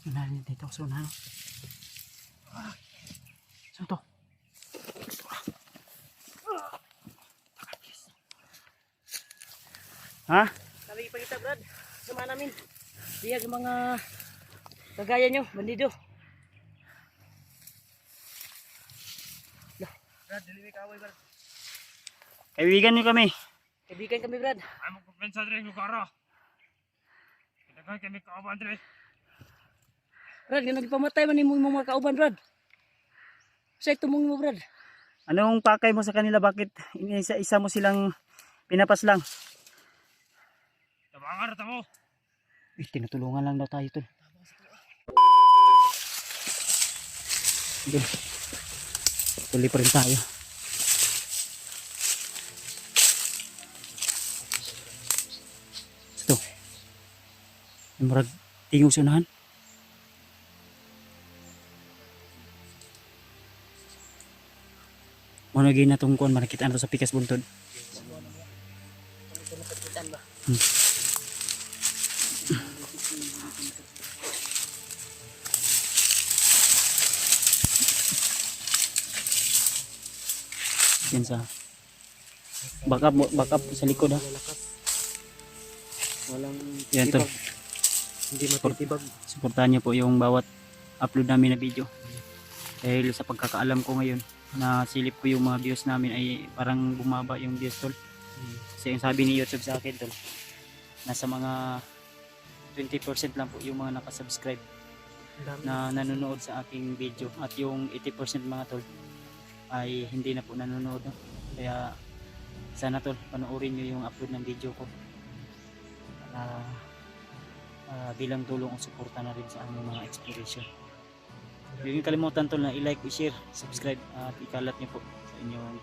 Unahin dito sa unahan. Saan to? Ha? Kami ipakita Brad, sama namin. Biyag mga kagaya nyo, bandido. Brad, dili may kaway Brad. Kaibigan nyo kami. Kaibigan kami Brad. Ay mo kumpensa dre ng kara. Kailangan kami kauban dre. Brad, nga nagpamatay man imong mga kauban Brad. Sa tumong mo Brad. Anong pakay mo sa kanila? Bakit isa mo silang pinapaslang? Tabangar ta mo. Tinutulungan lang daw tayo tol. Doon. Tuloy pa rin tayo. Ito. Yung murag tingog sa unahan. Muna gina itong kuhan, manakitaan ito sa pikas buntod. Yan sa backup sa likod ha. Walang Yan tol. hindi matitibag. Suportahan niyo po yung bawat upload namin na video. Dahil sa pagkakaalam ko ngayon na silip ko yung mga views namin ay parang bumaba yung views tol. Kasi yung sabi ni YouTube sa akin tol, nasa mga 20% lang po yung mga nakasubscribe na nanonood sa aking video, at yung 80% mga tol ay hindi na po nanonood, no? Kaya sana tol panoorin nyo yung upload ng video ko bilang tulong o suporta na rin sa aming mga exploration. Huwag niyo kalimutan tol na i-like, i-share, subscribe at ikalat niyo po sa inyong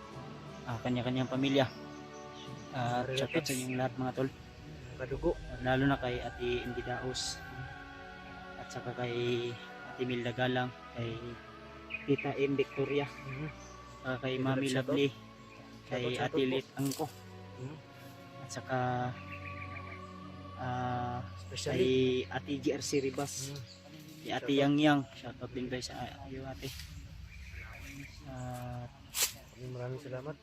kanya-kanyang pamilya. Shout out sa inyong lahat mga tol, Kadugo. lalo na kay Ate Indy Daos at saka kay Ate Milda Galang, kay Tita M. Victoria, kay Mami Lovely, kay Ate Lit Angko, at saka kay Ate GRC Ribas, kay Ate Yang Yang, shoutout din guys sa iyo ate. Maraming salamat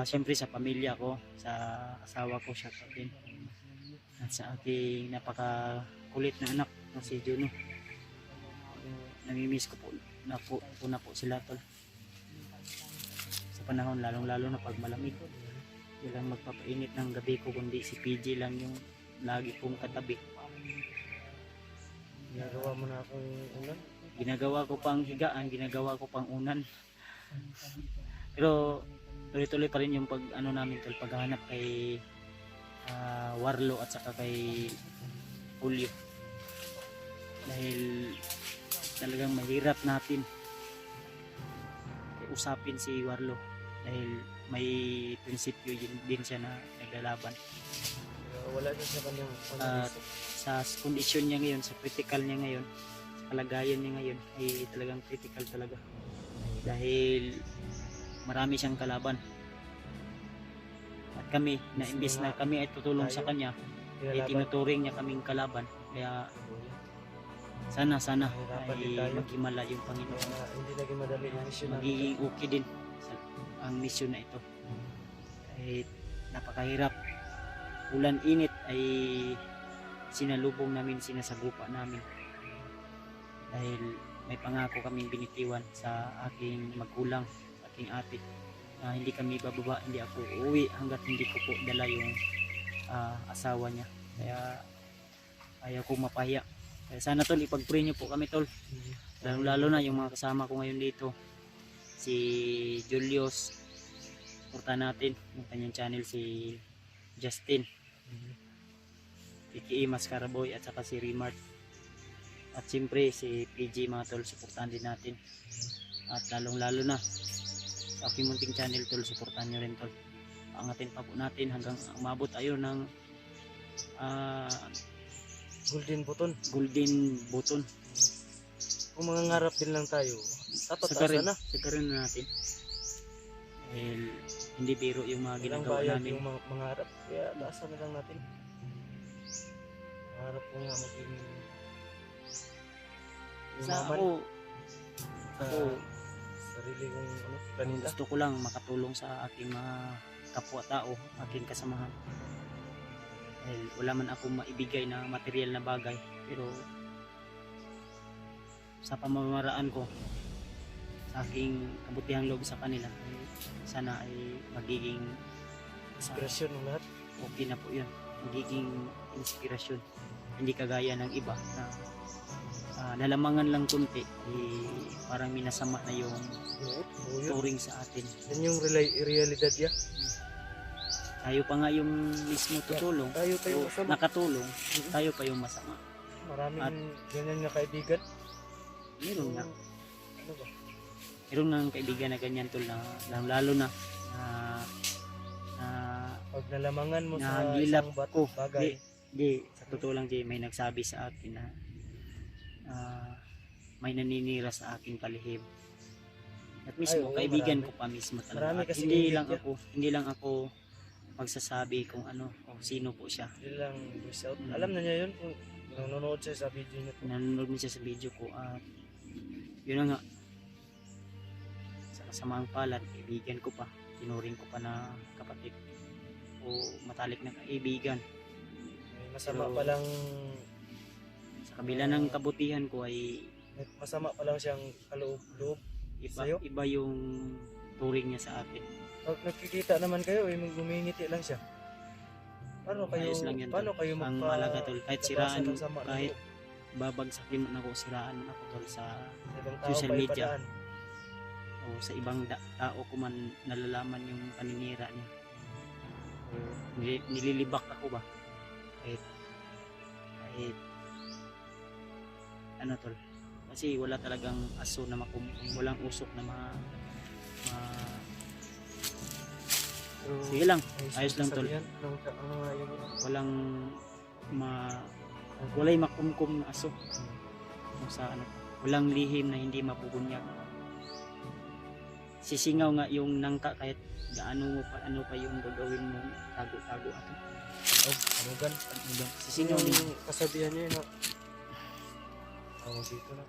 Siyempre sa pamilya ko, sa asawa ko, shoutout din, at sa aking napakakulit na anak na si Juno. Namimiss ko po na po sila tol sa panahon, lalong lalo na pag malamig. Walang magpapainit ng gabi ko kundi si PG lang yung lagi kong katabi. Ginagawa mo na akong unan. Ginagawa ko pang higaan, ginagawa ko pang unan. Pero tuloy-tuloy pa rin yung pag ano namin tol, paghahanap kay Warlo at saka kay Julio. Dahil talagang mahirap natin usapin si Warlo dahil may prinsipyo din siya na naglalaban. Wala niya sa kanyang Sa kondisyon niya ngayon, sa critical niya ngayon, sa kalagayan niya ngayon ay talagang critical talaga dahil marami siyang kalaban. At kami, na imbis na kami ay tutulong sa kanya, ay tinuturing niya kaming kalaban. Kaya sana ay maghimala yung Panginoon. Hindi naging madali yung mission Magiging okay din ang mission na ito. Kahit napakahirap, ulan init ay sinalubong namin, sinasagupa namin. Dahil may pangako kaming binitiwan sa aking magulang, sa aking ate, na hindi kami bababa, hindi ako uuwi hanggat hindi ko po dala yung asawa niya. Kaya ayaw kong mapahiya. Kaya sana tol, ipag-pray niyo po kami tol. Lalo na yung mga kasama ko ngayon dito. Si Julius, suporta natin yung kanyang channel, si Justin, PKE Mascaraboy, at saka si Remart. At siyempre si PG mga tol, suportahan din natin. At lalong-lalo na sa aking munting channel tol, suportahan nyo rin tol. Angatin pa po natin hanggang umabot tayo ng golden button. Kung mga ngarap din lang tayo, dapat sagarin na natin. Dahil hindi biro yung mga ginagawa namin. Yung mga ngarap, kaya taasan na lang natin. Pangarap ko nga maging Sa yumaman ako, sa ako sarili kong ang planeta. gusto ko lang makatulong sa aking mga kapwa-tao, aking kasamahan. Dahil wala man akong maibigay na material na bagay, pero sa pamamaraan ko, sa aking kabutihang loob sa kanila, ay sana ay magiging Inspirasyon ng lahat. okay na po yun. Magiging inspirasyon. Hindi kagaya ng iba na nalamangan lang kunti, parang minasama na yung Oo, yun. turing sa atin. Yan yung realidad ya. Tayo pa nga yung mismo tutulong, Tayo o masama. nakatulong, tayo pa yung masama. Maraming At- ganyan na kaibigan. Meron nga. Ano ba? Meron nga kaibigan na ganyan tol na lalo na na Pag nalamangan mo sa nahagilap isang ko. bagay, Di, sa totoo lang di, may nagsabi sa akin na may naninira sa aking palihim. At mismo, Ay, oo, kaibigan marami. ko pa mismo Marami talaga. At kasi hindi lang ako magsasabi kung ano o sino po siya. yun lang voice out. Mm. Alam na niya yun kung nanonood siya sa video niya. Nanonood mo siya sa video ko at yun na nga, sa kasamaang palad, kaibigan ko pa, tinuring ko pa na kapatid o matalik na kaibigan. May masama Pero- pa lang Sa kabila ng kabutihan ko ay may masama pa lang siyang kaloob-loob. Sa'yo? iba yung turing niya sa akin. Pag nakikita naman kayo, ngumingiti lang siya. Paano kayo Ayos lang yan, paano tol. kayo Ang mahalaga tol, kahit magpapasa siraan, ng sama ng kahit loob babagsakin man ako, siraan man ako tol sa sa ibang tao social pa media. ipadaan? o sa ibang tao ko man nalalaman yung paninira niya. O nililibak ako ba? Kahit ano tol, kasi wala talagang aso na walang usok na Pero, sige lang, may ayos lang, tol. sasabihan, ano nga yung walang walay makumkum na aso kung sa ano, walang lihim na hindi mapubunyag. Sisingaw nga yung nangka kahit gaano mo pa ano pa yung gagawin mo, tago-tago ato. anugan. Sisingaw din. Yung kasabihan niya yun na tawag dito na.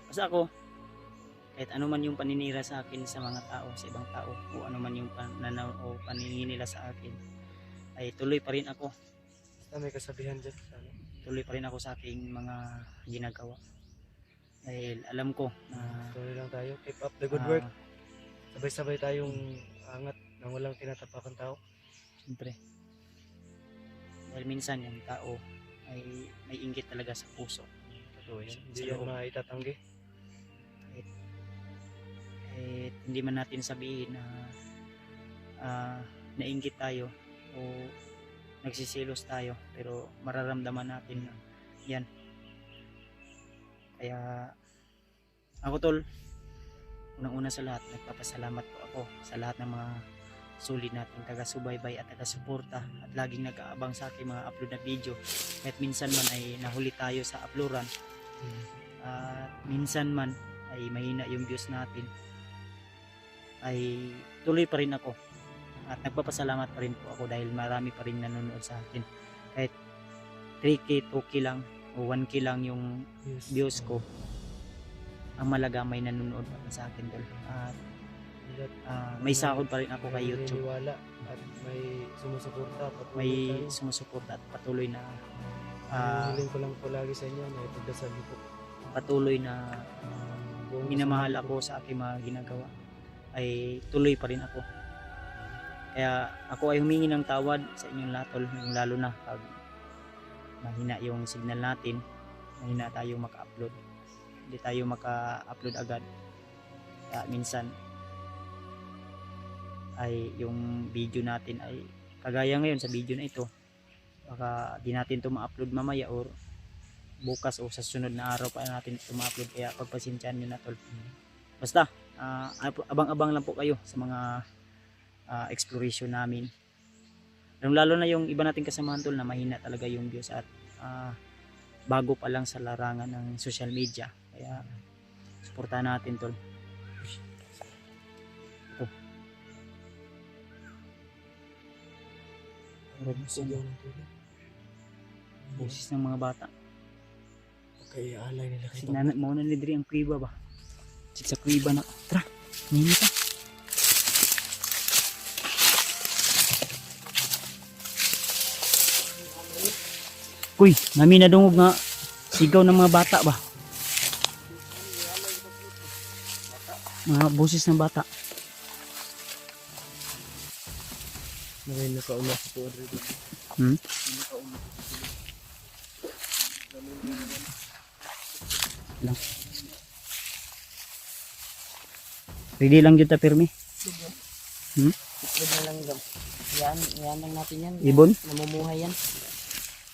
Basta ako, kahit ano man yung paninira sa akin sa mga tao, sa ibang tao, o ano man yung pananaw o paningin nila sa akin, ay tuloy pa rin ako. Basta may kasabihan dyan. Ano? Tuloy pa rin ako sa aking mga ginagawa. Dahil alam ko na Tuloy lang tayo. Keep up the good ah, work. Sabay-sabay tayong angat ng walang tinatapakang tao. siyempre. Dahil minsan yung tao ay may inggit talaga sa puso. Totoo yan. Hindi Sa yan loob. maitatanggi. Hindi man natin sabihin na nainggit tayo o nagsisilos tayo, pero mararamdaman natin na yan. Kaya ako tol, unang-una sa lahat, nagpapasalamat po ako sa lahat ng mga solid nating taga-subaybay at taga-suporta at laging nag-aabang sa aking mga upload na video. Kahit minsan man ay nahuli tayo sa uploadan at minsan man ay mahina yung views natin, ay tuloy pa rin ako at nagpapasalamat pa rin po ako dahil marami pa rin nanonood sa akin. Kahit 3K, 2K lang o 1K lang yung Yes. views ko, ang malaga may nanonood pa rin sa akin tol. At may sahod pa rin ako kay YouTube. May at may sumusuporta. Patuloy May tayo. sumusuporta at patuloy na Hiling ko lang po lagi sa inyo na ipagdasal niyo po. patuloy na Buong minamahal kasama ako sa aking mga ginagawa, ay tuloy pa rin ako. Kaya ako ay humingi ng tawad sa inyong lahat tol, lalo na pag mahina yung signal natin, mahina tayo maka-upload, hindi tayo maka-upload agad. Kaya minsan ay yung video natin ay kagaya ngayon sa video na ito, baka di natin ito ma-upload mamaya or bukas o sa sunod na araw pa natin ito ma-upload, kaya pagpasensyahan nyo na tol. Basta abang-abang lang po kayo sa mga exploration namin, lalo na yung iba nating kasamahan tol na mahina talaga yung views at bago pa lang sa larangan ng social media, kaya suportahan natin tol. Sigaw ng tulong. Boses ng mga bata. Kaya alay nila kay Kasi mauna ni diri ang kuiba ba. Sa kuiba na. Tara, nini ta. Kuy, nami nadungog nga sigaw ng mga bata ba. Mga boses ng bata. May nakauna sa tuod rin. Hmm? Lang. Ready lang dito Pirmi. Hmm? Itlog na lang daw. Yan lang natin yan. Ibon? Namumuhay yan.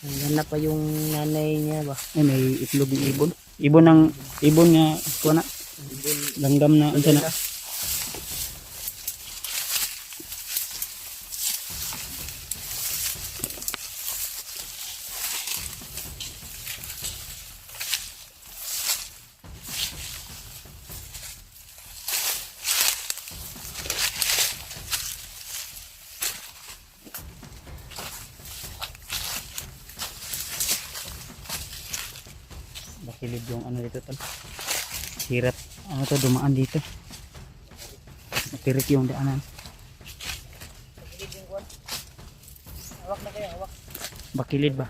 Yan na pa yung nanay niya ba? Ay, may itlog ng ibon. Ibon nga kuha na. Langgam na unsa na. Bakilid yung ano dito tol. Hirap ano to dumaan dito. Matirik yung daanan. Hawak na kayo, hawak. Bakilid ba?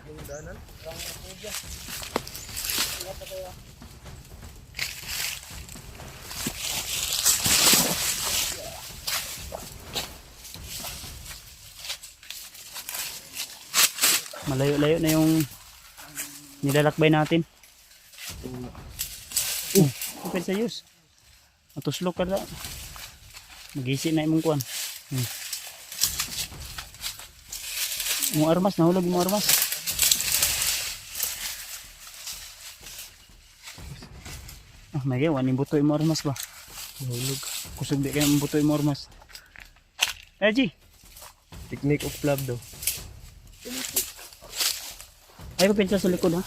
Malayo-layo na yung nilalakbay natin. Open sa yus. Matuslok ka na. Magisi na imong kuan. Mo armas, nahulog mo armas. Ah, may gawa ni butoy mo armas ba? Nahulog. Kusog di kay mo butoy mo armas. Eji, Technique of love daw. ay pa pinsa sa likod ha.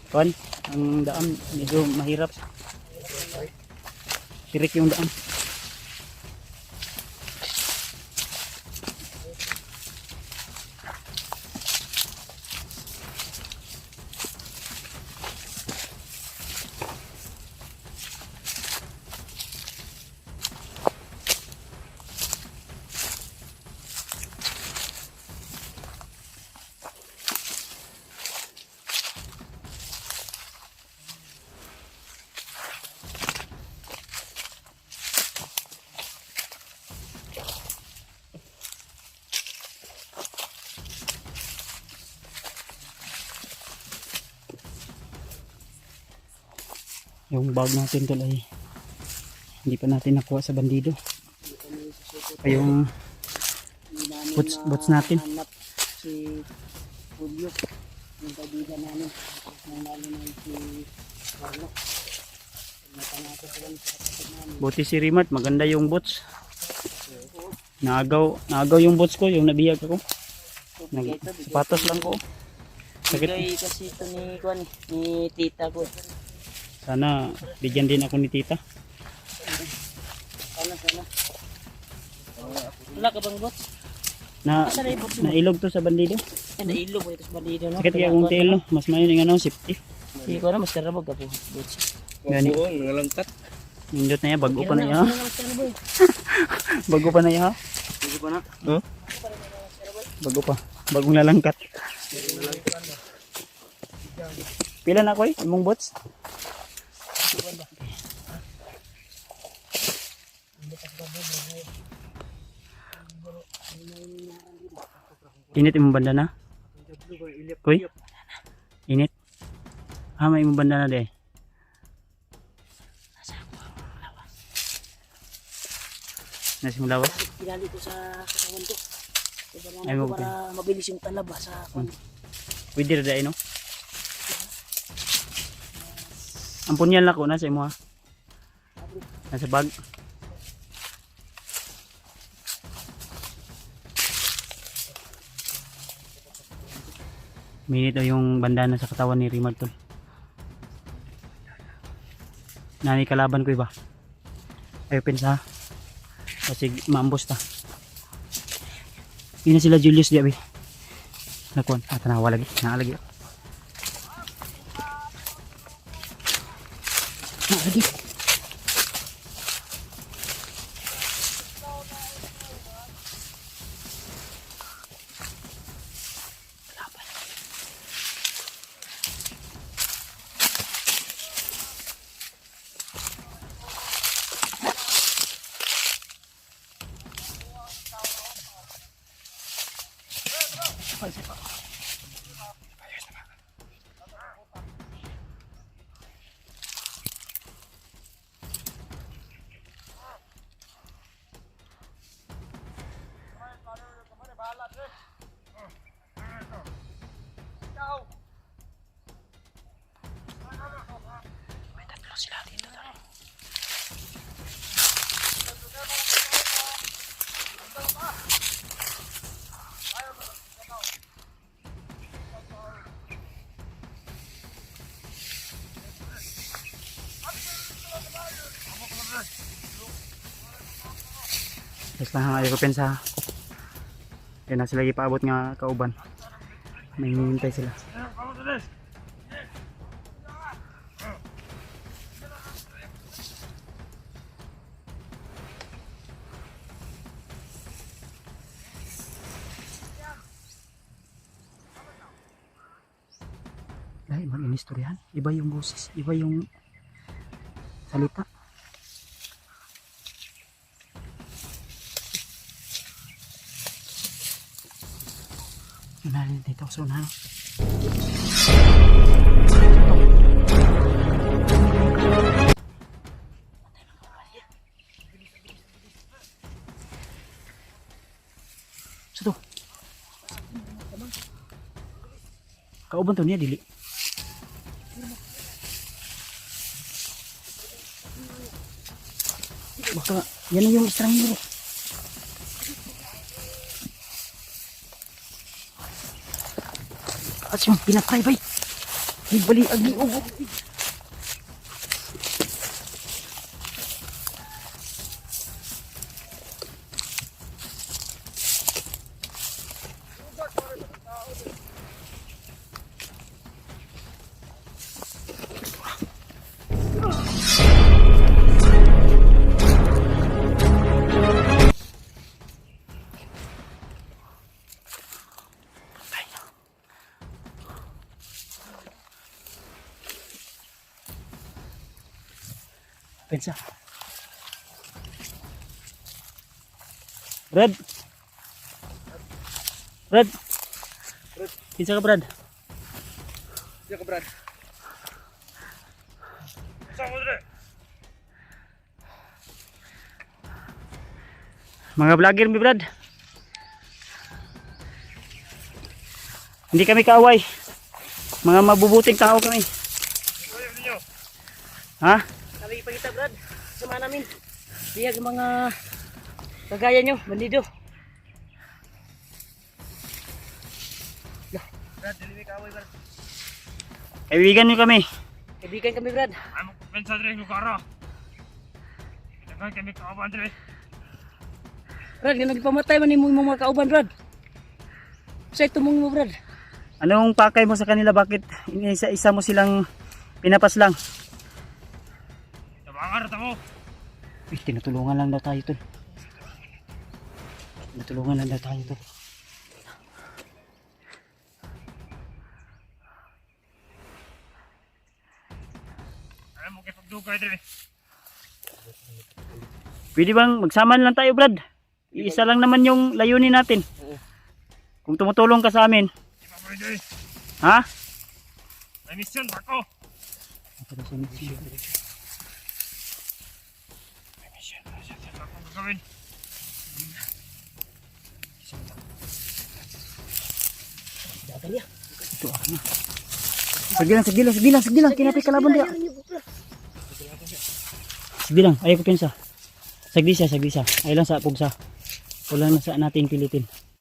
Kuan, ang daan medyo mahirap. Tirik yung daan. Yung bag natin tol ay hindi pa natin nakuha sa bandido. Ay yung bots natin. Hanap si Julio. Yung kaibigan namin. Nang lalo na si Carlo. Natangato sila sa kapatid namin. Buti si Rimat, maganda yung bots. Naagaw yung bots ko, yung nabiyag ako. Sapatos lang ko. Sakit. Bigay kasi ito ni Juan, ni tita ko. Sana bigyan din ako ni tita. Sana. Wala ka bang bot? Asa na yung bot mo? Nailog to sa bandido. Yan, nailog mo ito sa bandido, no? Sakit kaya kung tail no, mas mayon yung ano, safety. Hindi ko na, mas karabog ka po. Bot. Gani. Ngalangkat. Nindot na yan, bago pa na yan ha. Ano na, mas karabog? Bago pa na yan ha. Hindi pa na. Bago pa. Bagong lalangkat. Pila na ko imong bots? Init imong banda na? Koy? Init? Ah, may imong banda na de. Nasa mong lawas? Pinali ko sa katawan ko. Ay, Ay, mo para mabilis yung talaba sa kwan. Pwede rin no? Ang punyan lako na sa imo ha? Nasa bag. Minit o yung bandana sa katawan ni Rimald tol. Nani kalaban ko iba. Ayaw pensa. Kasi maambos ta. Ina sila Julius di abi. Nakuan, tanawa lagi, naalagi. Naalagi. Yes lang ayaw ko pensa. Kaya na sila ipaabot nga kauban. May hinihintay sila. Dahil mag-inistoryahan. Iba yung boses. Iba yung salita. Nanin dito sa unahan. Suto. Kauban to niya dili. Baka yan na yung estrangero. At yung pinatay bay. Ibali agi ugo. Pensa. Brad. Brad. Pensa ka Brad. Diya ka, Brad. Saan ko dire? Mga vlogger mi Brad. Hindi kami kaaway. Mga mabubuting tao kami. Ayaw ninyo. Ha? Kami ipakita Brad, sama namin. Biyag mga kagaya nyo, bandido. Brad, dili ka away, Brad. Kaibigan niyo kami. Kaibigan kami Brad. Ay mo pensa dire lugar. Daghan kami kauban dire. Brad, nga nagpamatay man yung mga kauban Brad. Sa tumong mo Brad. Anong pakay mo sa kanila? Bakit isa-isa mo silang pinapaslang? Tabangar ta mo. Tinutulungan lang daw tayo tol. Tinutulungan lang daw tayo tol. Ay mo kay pagdugay dire. Pwede bang magsama lang tayo Brad? Iisa lang naman yung layunin natin. Kung tumutulong ka sa amin. Di pa pwede. Ha? May mission pa ko. May mission. Sa akong gagawin. Ito ako na. Sige lang. Kinapit kalaban dia. Sige lang, ayaw ko pinsa. Sagdi siya. Ayaw lang sa pugsa. Wala na sa nating pilitin.